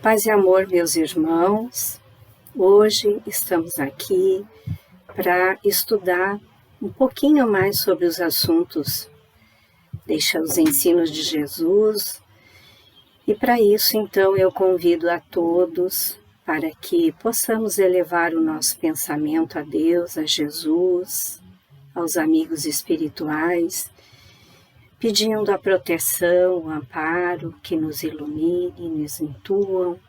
Paz e amor, meus irmãos. Hoje estamos aqui para estudar um pouquinho mais sobre os assuntos, os ensinos de Jesus. E para isso, então, eu convido a todos para que possamos elevar o nosso pensamento a Deus, a Jesus, aos amigos espirituais, pedindo a proteção, o amparo, que nos ilumine, nos intuam,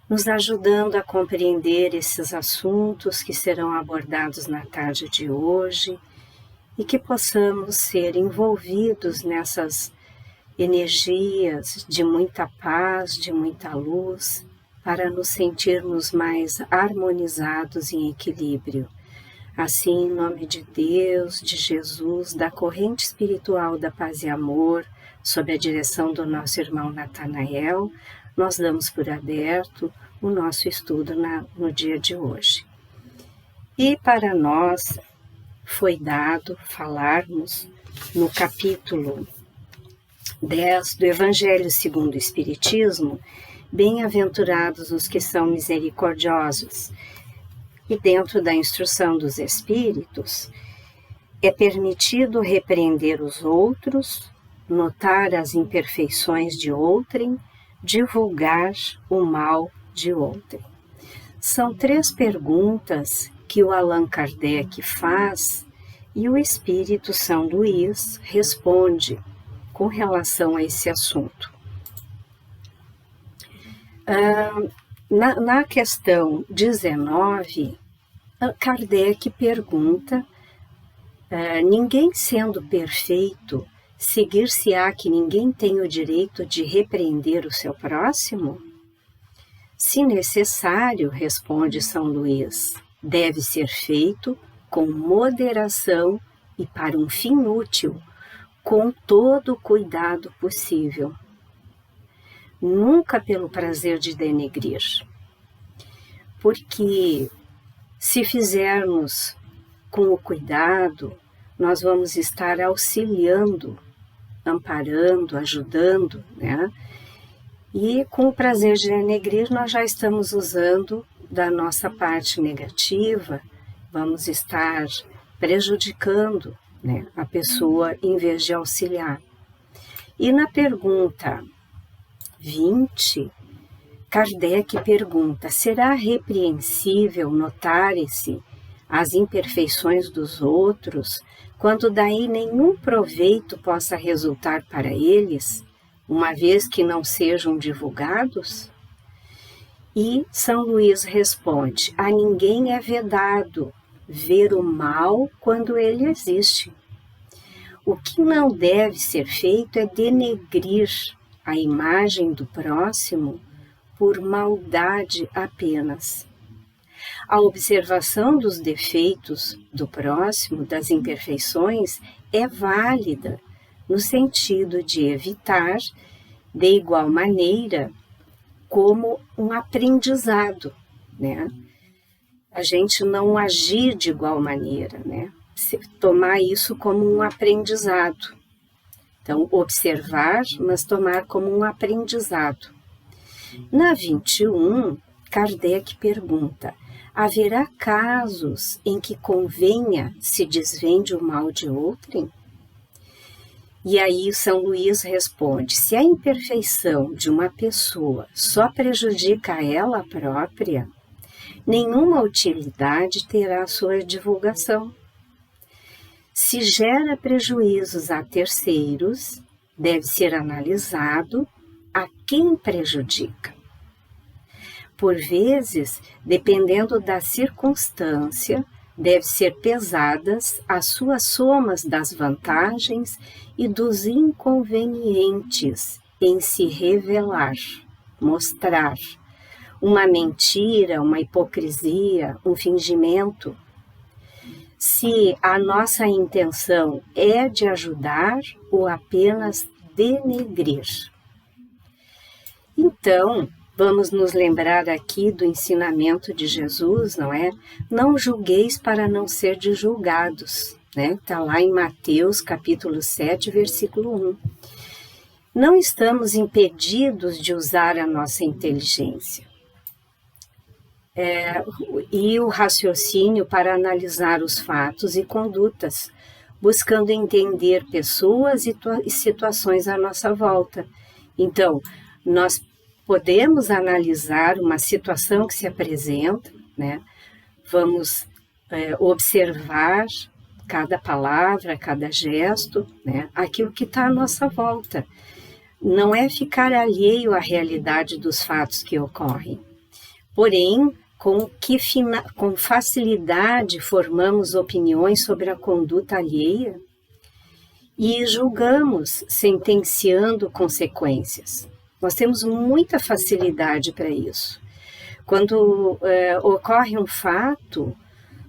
nos ajudando a compreender esses assuntos que serão abordados na tarde de hoje e que possamos ser envolvidos nessas energias de muita paz, de muita luz, para nos sentirmos mais harmonizados em equilíbrio. Assim, em nome de Deus, de Jesus, da corrente espiritual da paz e amor, sob a direção do nosso irmão Natanael, nós damos por aberto o nosso estudo no dia de hoje. E para nós foi dado falarmos no capítulo 10 do Evangelho segundo o Espiritismo, bem-aventurados os que são misericordiosos. E dentro da instrução dos Espíritos, é permitido repreender os outros, notar as imperfeições de outrem, divulgar o mal de outrem. São 3 perguntas que o Allan Kardec faz e o Espírito São Luís responde com relação a esse assunto. Na questão 19, Kardec pergunta, ninguém sendo perfeito, seguir-se-á que ninguém tem o direito de repreender o seu próximo? Se necessário, responde São Luís, deve ser feito com moderação e para um fim útil, com todo o cuidado possível. Nunca pelo prazer de denegrir, porque se fizermos com o cuidado, nós vamos estar auxiliando, amparando, ajudando, né? E com o prazer de denegrir, nós já estamos usando da nossa parte negativa, vamos estar prejudicando, né, a pessoa em vez de auxiliar. E na pergunta 20, Kardec pergunta, será repreensível notar-se as imperfeições dos outros, quando daí nenhum proveito possa resultar para eles, uma vez que não sejam divulgados? E São Luís responde, a ninguém é vedado ver o mal quando ele existe. O que não deve ser feito é denegrir a imagem do próximo por maldade apenas. A observação dos defeitos do próximo, das imperfeições, é válida no sentido de evitar, de igual maneira, como um aprendizado, né? A gente não agir de igual maneira, né? Tomar isso como um aprendizado. Então, observar, mas tomar como um aprendizado. Na 21, Kardec pergunta, haverá casos em que convenha se desvende o mal de outrem? E aí São Luís responde, se a imperfeição de uma pessoa só prejudica a ela própria, nenhuma utilidade terá a sua divulgação. Se gera prejuízos a terceiros, deve ser analisado a quem prejudica. Por vezes, dependendo da circunstância, deve ser pesadas as suas somas das vantagens e dos inconvenientes em se revelar, mostrar uma mentira, uma hipocrisia, um fingimento. Se a nossa intenção é de ajudar ou apenas denegrir. Então, vamos nos lembrar aqui do ensinamento de Jesus, não é? Não julgueis para não ser julgados, né? Está lá em Mateus capítulo 7, versículo 1. não estamos impedidos de usar a nossa inteligência e o raciocínio para analisar os fatos e condutas, buscando entender pessoas e situações à nossa volta. Então, nós podemos analisar uma situação que se apresenta, né? Vamos observar cada palavra, cada gesto, né? Aquilo que está à nossa volta. Não é ficar alheio à realidade dos fatos que ocorrem. Porém, com facilidade formamos opiniões sobre a conduta alheia e julgamos, sentenciando consequências. Nós temos muita facilidade para isso. Quando ocorre um fato,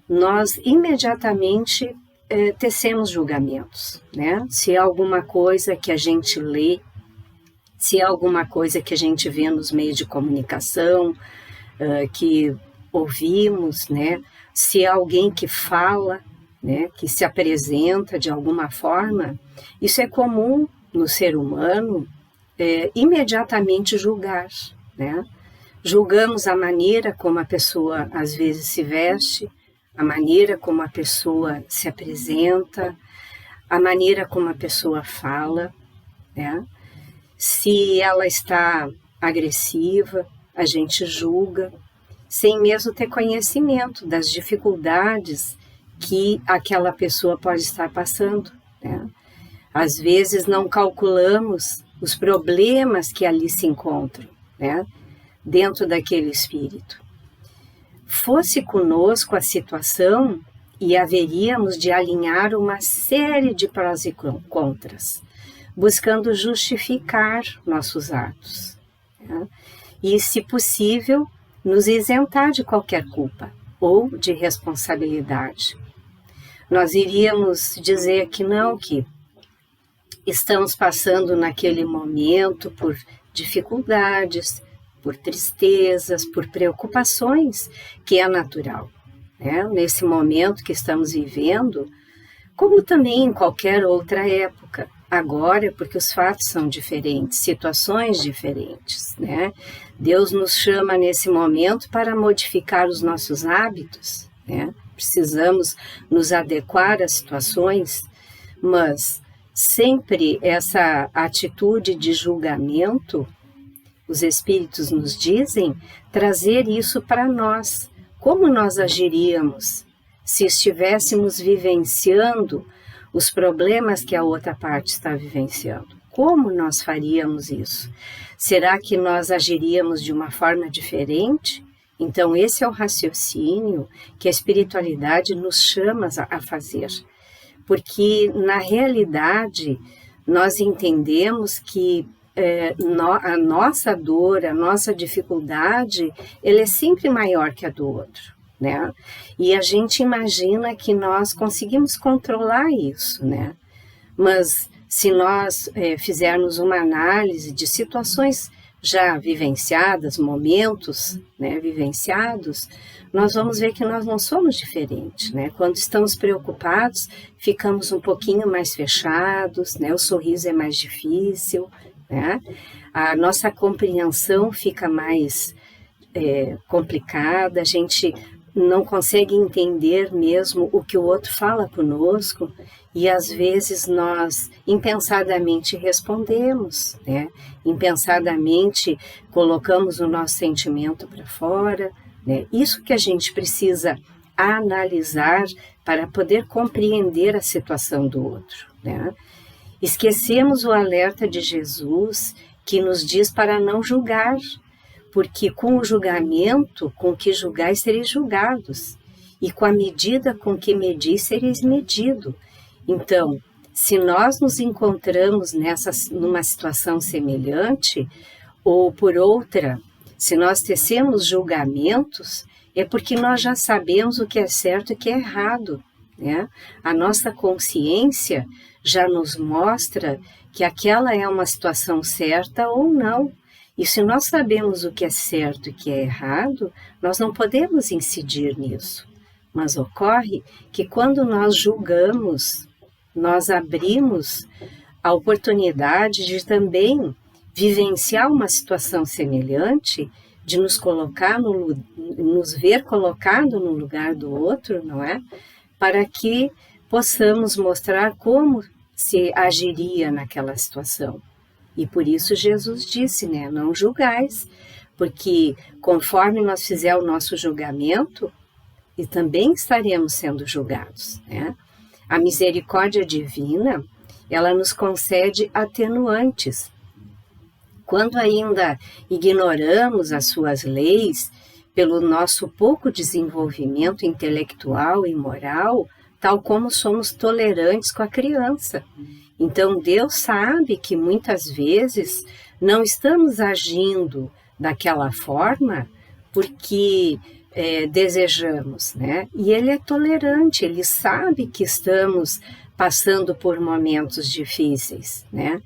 nós imediatamente tecemos julgamentos, né? Se é alguma coisa que a gente lê, se é alguma coisa que a gente vê nos meios de comunicação, que ouvimos, né? Se é alguém que fala, né? Que se apresenta de alguma forma, isso é comum no ser humano, imediatamente julgar, né? Julgamos a maneira como a pessoa às vezes se veste, a maneira como a pessoa se apresenta, a maneira como a pessoa fala, né? Se ela está agressiva, a gente julga, sem mesmo ter conhecimento das dificuldades que aquela pessoa pode estar passando, né? Às vezes não calculamos os problemas que ali se encontram, né? Dentro daquele espírito. Fosse conosco a situação e haveríamos de alinhar uma série de prós e contras, buscando justificar nossos atos, né? E, se possível, nos isentar de qualquer culpa ou de responsabilidade. Nós iríamos dizer que não, que estamos passando naquele momento por dificuldades, por tristezas, por preocupações, que é natural, né? Nesse momento que estamos vivendo, como também em qualquer outra época. Agora, porque os fatos são diferentes, situações diferentes, né? Deus nos chama nesse momento para modificar os nossos hábitos, né? Precisamos nos adequar às situações, mas sempre essa atitude de julgamento, os espíritos nos dizem, trazer isso para nós. Como nós agiríamos se estivéssemos vivenciando os problemas que a outra parte está vivenciando? Como nós faríamos isso? Será que nós agiríamos de uma forma diferente? Então, esse é o raciocínio que a espiritualidade nos chama a fazer. Porque, na realidade, nós entendemos que a nossa dor, a nossa dificuldade, ela é sempre maior que a do outro, né? E a gente imagina que nós conseguimos controlar isso, né? Mas se nós fizermos uma análise de situações já vivenciadas, momentos, né, vivenciados, nós vamos ver que nós não somos diferentes, né? Quando estamos preocupados, ficamos um pouquinho mais fechados, né? O sorriso é mais difícil, né? A nossa compreensão fica mais complicada, a gente não consegue entender mesmo o que o outro fala conosco e às vezes nós impensadamente respondemos, né? Impensadamente colocamos o nosso sentimento para fora, né? Isso que a gente precisa analisar para poder compreender a situação do outro, né? Esquecemos o alerta de Jesus que nos diz para não julgar, porque com o julgamento com que julgais sereis julgados, e com a medida com que medis sereis medido. Então, se nós nos encontramos numa situação semelhante, ou por outra, se nós tecemos julgamentos, é porque nós já sabemos o que é certo e o que é errado, né? A nossa consciência já nos mostra que aquela é uma situação certa ou não. E se nós sabemos o que é certo e o que é errado, nós não podemos incidir nisso. Mas ocorre que quando nós julgamos, nós abrimos a oportunidade de também vivenciar uma situação semelhante, de nos colocar nos ver colocado no lugar do outro, não é? Para que possamos mostrar como se agiria naquela situação. E por isso Jesus disse, né? Não julgais, porque conforme nós fizer o nosso julgamento, e também estaremos sendo julgados, né? A misericórdia divina, ela nos concede atenuantes. Quando ainda ignoramos as suas leis, pelo nosso pouco desenvolvimento intelectual e moral, tal como somos tolerantes com a criança. Então, Deus sabe que muitas vezes não estamos agindo daquela forma porque desejamos, né? E Ele é tolerante, Ele sabe que estamos passando por momentos difíceis, né?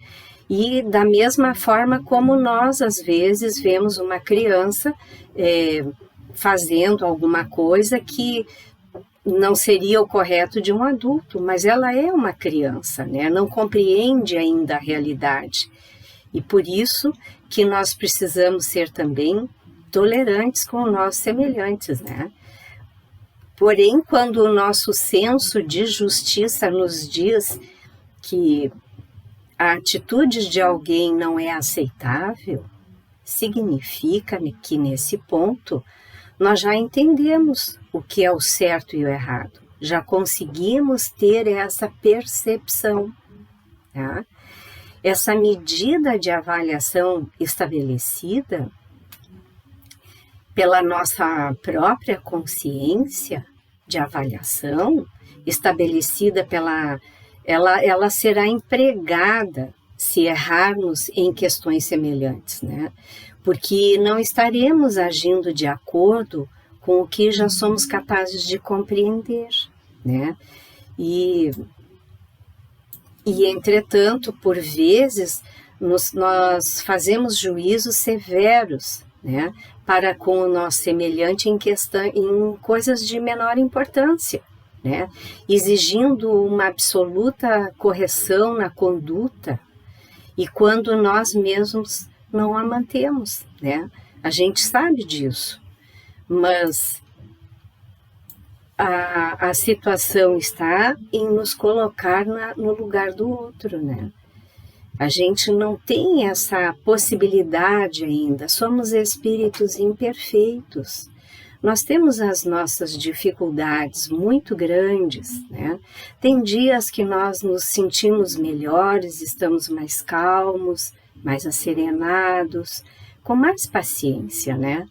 E da mesma forma como nós, às vezes, vemos uma criança fazendo alguma coisa que não seria o correto de um adulto, mas ela é uma criança, né? Não compreende ainda a realidade. E por isso que nós precisamos ser também tolerantes com os nossos semelhantes, né? Porém, quando o nosso senso de justiça nos diz que a atitude de alguém não é aceitável, significa que nesse ponto nós já entendemos o que é o certo e o errado, já conseguimos ter essa percepção, tá? Essa medida de avaliação estabelecida pela nossa própria consciência de avaliação, estabelecida ela será empregada se errarmos em questões semelhantes, né? Porque não estaremos agindo de acordo com o que já somos capazes de compreender, né? E entretanto, por vezes, nós fazemos juízos severos, né, para com o nosso semelhante em coisas de menor importância, né, exigindo uma absoluta correção na conduta, e quando nós mesmos não a mantemos, né? A gente sabe disso, mas a situação está em nos colocar no lugar do outro, né? A gente não tem essa possibilidade ainda, somos espíritos imperfeitos. Nós temos as nossas dificuldades muito grandes, né? Tem dias que nós nos sentimos melhores, estamos mais calmos, mais asserenados, com mais paciência, né?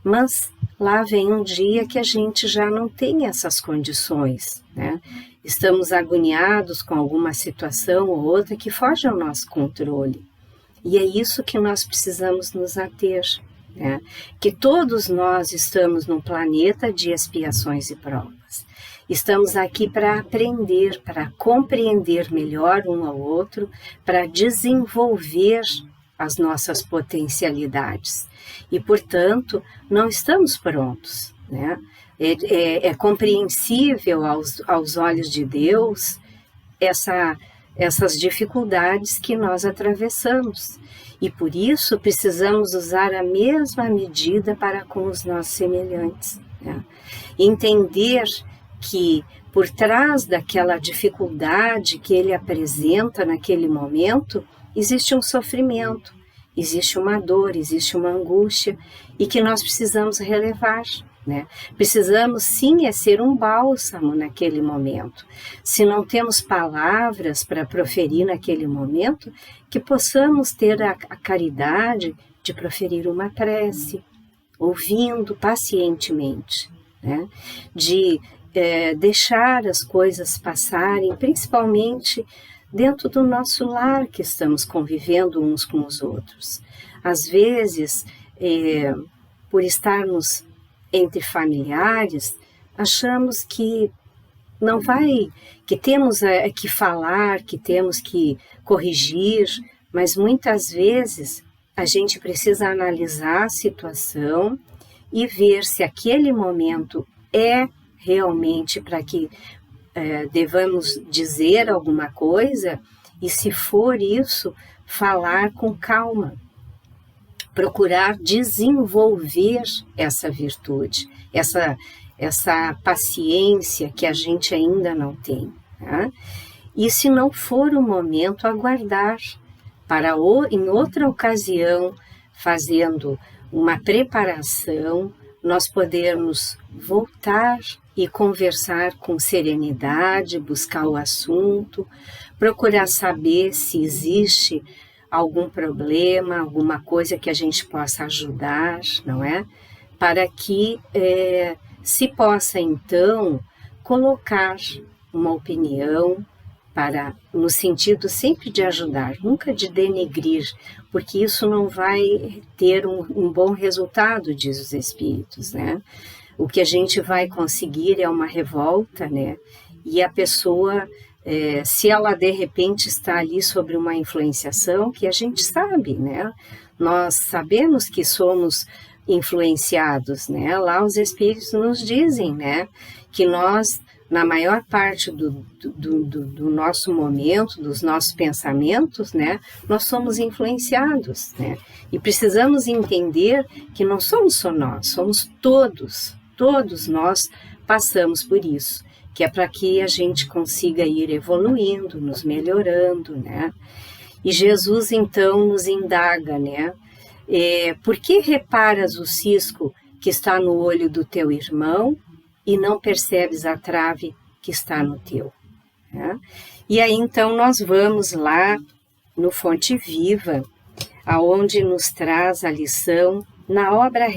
Mas lá vem um dia que a gente já não tem essas condições, né? Estamos agoniados com alguma situação ou outra que foge ao nosso controle. E é isso que nós precisamos nos ater, né? Que todos nós estamos num planeta de expiações e provas. Estamos aqui para aprender, para compreender melhor um ao outro, para desenvolver as nossas potencialidades. E, portanto, não estamos prontos, né? É compreensível aos olhos de Deus essas dificuldades que nós atravessamos. E por isso precisamos usar a mesma medida para com os nossos semelhantes, né? Entender que por trás daquela dificuldade que ele apresenta naquele momento, existe um sofrimento, existe uma dor, existe uma angústia, e que nós precisamos relevar, né? Precisamos sim ser um bálsamo naquele momento. Se não temos palavras para proferir naquele momento, que possamos ter a caridade de proferir uma prece, ouvindo pacientemente, né? De deixar as coisas passarem, principalmente dentro do nosso lar que estamos convivendo uns com os outros. Às vezes, por estarmos entre familiares, achamos que não vai, que temos que falar, que temos que corrigir, mas muitas vezes a gente precisa analisar a situação e ver se aquele momento é realmente para que devamos dizer alguma coisa e, se for isso, falar com calma. Procurar desenvolver essa virtude, essa paciência que a gente ainda não tem. Tá? E se não for o momento, aguardar para em outra ocasião, fazendo uma preparação, nós podermos voltar e conversar com serenidade, buscar o assunto, procurar saber se existe algum problema, alguma coisa que a gente possa ajudar, não é? Para que se possa, então, colocar uma opinião no sentido sempre de ajudar, nunca de denegrir, porque isso não vai ter um bom resultado, diz os espíritos, né? O que a gente vai conseguir é uma revolta, né? E a pessoa, se ela de repente está ali sobre uma influenciação, que a gente sabe, né? Nós sabemos que somos influenciados, né? Lá os espíritos nos dizem, né? Que nós, na maior parte do nosso momento, dos nossos pensamentos, né? Nós somos influenciados, né? E precisamos entender que não somos só nós, somos todos nós passamos por isso, que é para que a gente consiga ir evoluindo, nos melhorando, né? E Jesus, então, nos indaga, né? Por que reparas o cisco que está no olho do teu irmão e não percebes a trave que está no teu? Né? E aí, então, nós vamos lá no Fonte Viva, aonde nos traz a lição na obra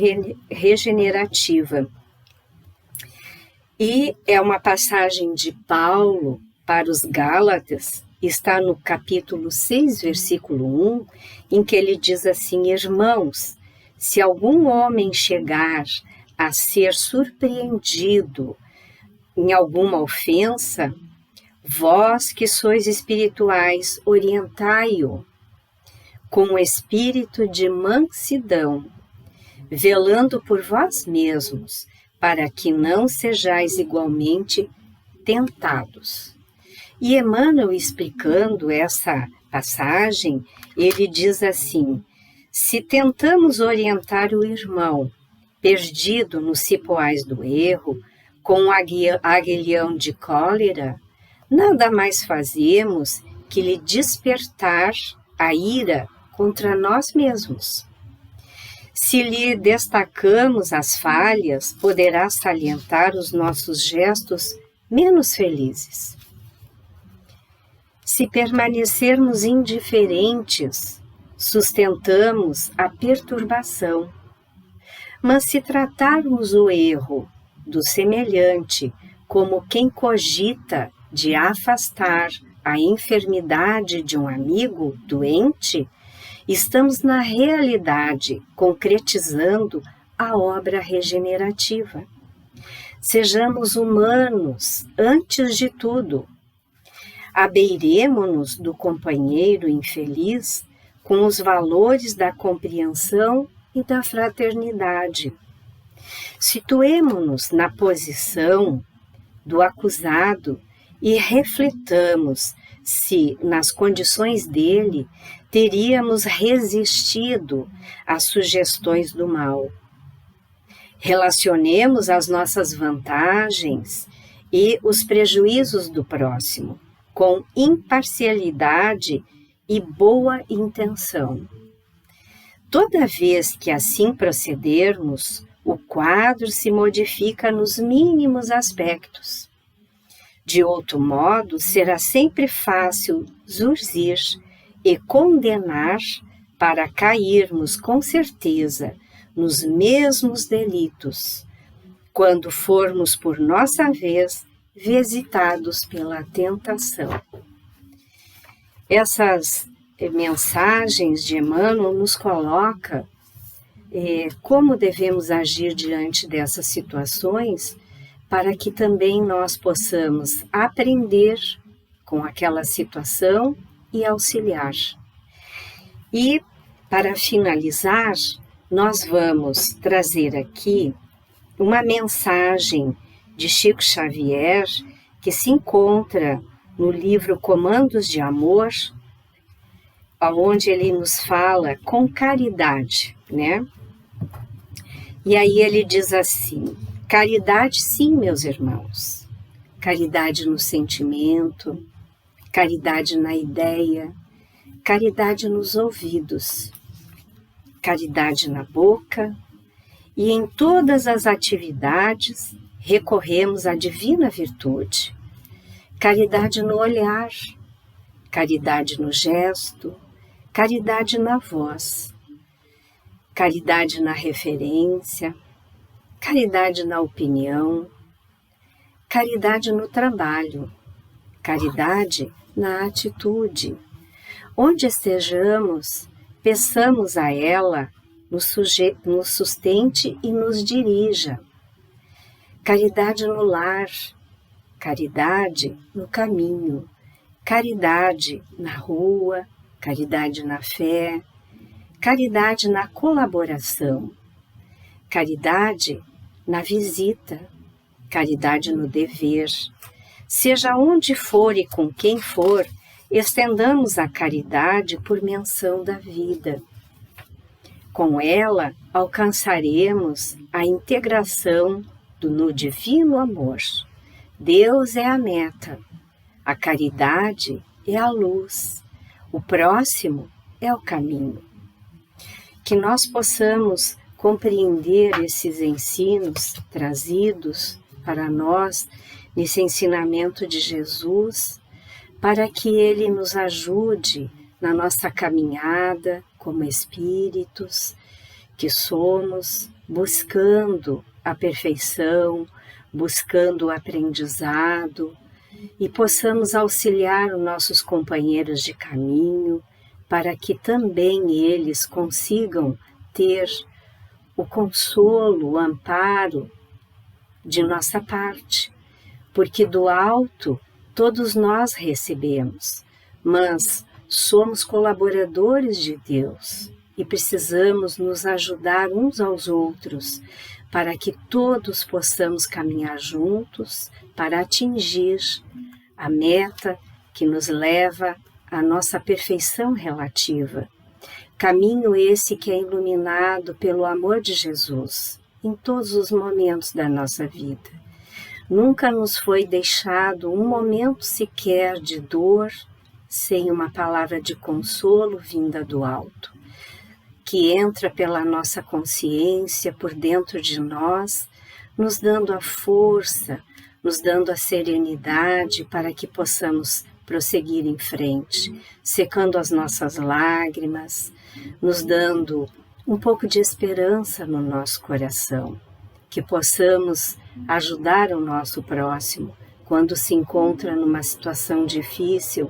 regenerativa. E é uma passagem de Paulo para os Gálatas, está no capítulo 6, versículo 1, em que ele diz assim: irmãos, se algum homem chegar a ser surpreendido em alguma ofensa, vós que sois espirituais, orientai-o com o espírito de mansidão, velando por vós mesmos, para que não sejais igualmente tentados. E Emmanuel, explicando essa passagem, ele diz assim: se tentamos orientar o irmão perdido nos cipoais do erro, com um aguilhão de cólera, nada mais fazemos que lhe despertar a ira contra nós mesmos. Se lhe destacamos as falhas, poderá salientar os nossos gestos menos felizes. Se permanecermos indiferentes, sustentamos a perturbação. Mas se tratarmos o erro do semelhante como quem cogita de afastar a enfermidade de um amigo doente, estamos na realidade concretizando a obra regenerativa. Sejamos humanos antes de tudo. Abeiremo-nos do companheiro infeliz com os valores da compreensão e da fraternidade. Situemo-nos na posição do acusado e refletamos se, nas condições dele, teríamos resistido às sugestões do mal. Relacionemos as nossas vantagens e os prejuízos do próximo com imparcialidade e boa intenção. Toda vez que assim procedermos, o quadro se modifica nos mínimos aspectos. De outro modo, será sempre fácil zurzir e condenar para cairmos com certeza nos mesmos delitos, quando formos por nossa vez visitados pela tentação. Essas mensagens de Emmanuel nos colocam como devemos agir diante dessas situações, para que também nós possamos aprender com aquela situação e auxiliar. E, para finalizar, nós vamos trazer aqui uma mensagem de Chico Xavier, que se encontra no livro Comandos de Amor, onde ele nos fala com caridade, né? E aí ele diz assim: caridade, sim, meus irmãos, caridade no sentimento, caridade na ideia, caridade nos ouvidos, caridade na boca, e em todas as atividades recorremos à divina virtude. Caridade no olhar, caridade no gesto, caridade na voz, caridade na referência, caridade na opinião, caridade no trabalho, caridade na atitude. Onde estejamos, peçamos a ela nos sustente e nos dirija. Caridade no lar, caridade no caminho, caridade na rua, caridade na fé, caridade na colaboração, caridade na visita, caridade no dever. Seja onde for e com quem for, estendamos a caridade por menção da vida. Com ela, alcançaremos a integração no divino amor. Deus é a meta, a caridade é a luz, o próximo é o caminho. Que nós possamos compreender esses ensinos trazidos para nós nesse ensinamento de Jesus, para que Ele nos ajude na nossa caminhada como espíritos que somos, buscando a perfeição, buscando o aprendizado, e possamos auxiliar os nossos companheiros de caminho para que também eles consigam ter o consolo, o amparo de nossa parte, porque do alto todos nós recebemos, mas somos colaboradores de Deus e precisamos nos ajudar uns aos outros para que todos possamos caminhar juntos para atingir a meta que nos leva à nossa perfeição relativa. Caminho esse que é iluminado pelo amor de Jesus em todos os momentos da nossa vida. Nunca nos foi deixado um momento sequer de dor sem uma palavra de consolo vinda do alto, que entra pela nossa consciência, por dentro de nós, nos dando a força, nos dando a serenidade para que possamos prosseguir em frente, secando as nossas lágrimas, nos dando um pouco de esperança no nosso coração, que possamos ajudar o nosso próximo quando se encontra numa situação difícil,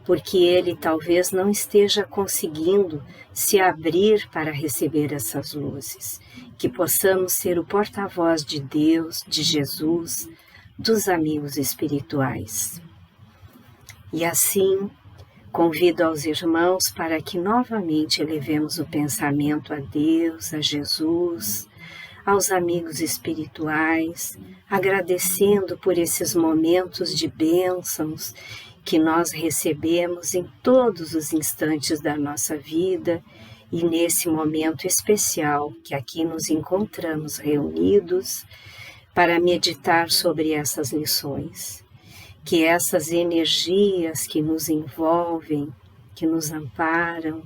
porque ele talvez não esteja conseguindo se abrir para receber essas luzes, que possamos ser o porta-voz de Deus, de Jesus, dos amigos espirituais. E assim, convido aos irmãos para que novamente elevemos o pensamento a Deus, a Jesus, aos amigos espirituais, agradecendo por esses momentos de bênçãos que nós recebemos em todos os instantes da nossa vida e nesse momento especial que aqui nos encontramos reunidos para meditar sobre essas lições. Que essas energias que nos envolvem, que nos amparam,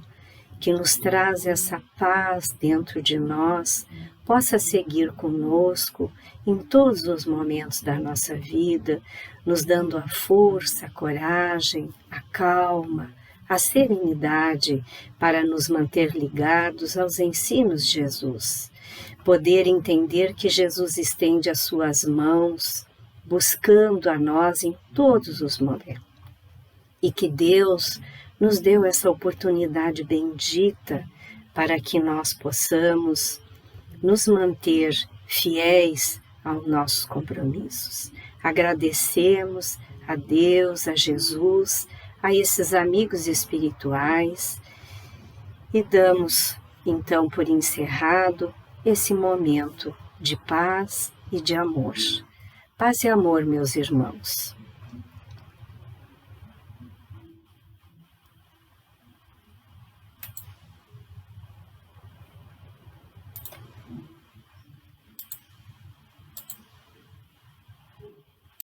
que nos traz essa paz dentro de nós, possa seguir conosco em todos os momentos da nossa vida, nos dando a força, a coragem, a calma, a serenidade para nos manter ligados aos ensinos de Jesus. Poder entender que Jesus estende as suas mãos, buscando a nós em todos os momentos. E que Deus nos deu essa oportunidade bendita para que nós possamos nos manter fiéis aos nossos compromissos. Agradecemos a Deus, a Jesus, a esses amigos espirituais e damos então por encerrado esse momento de paz e de amor. Paz e amor, meus irmãos.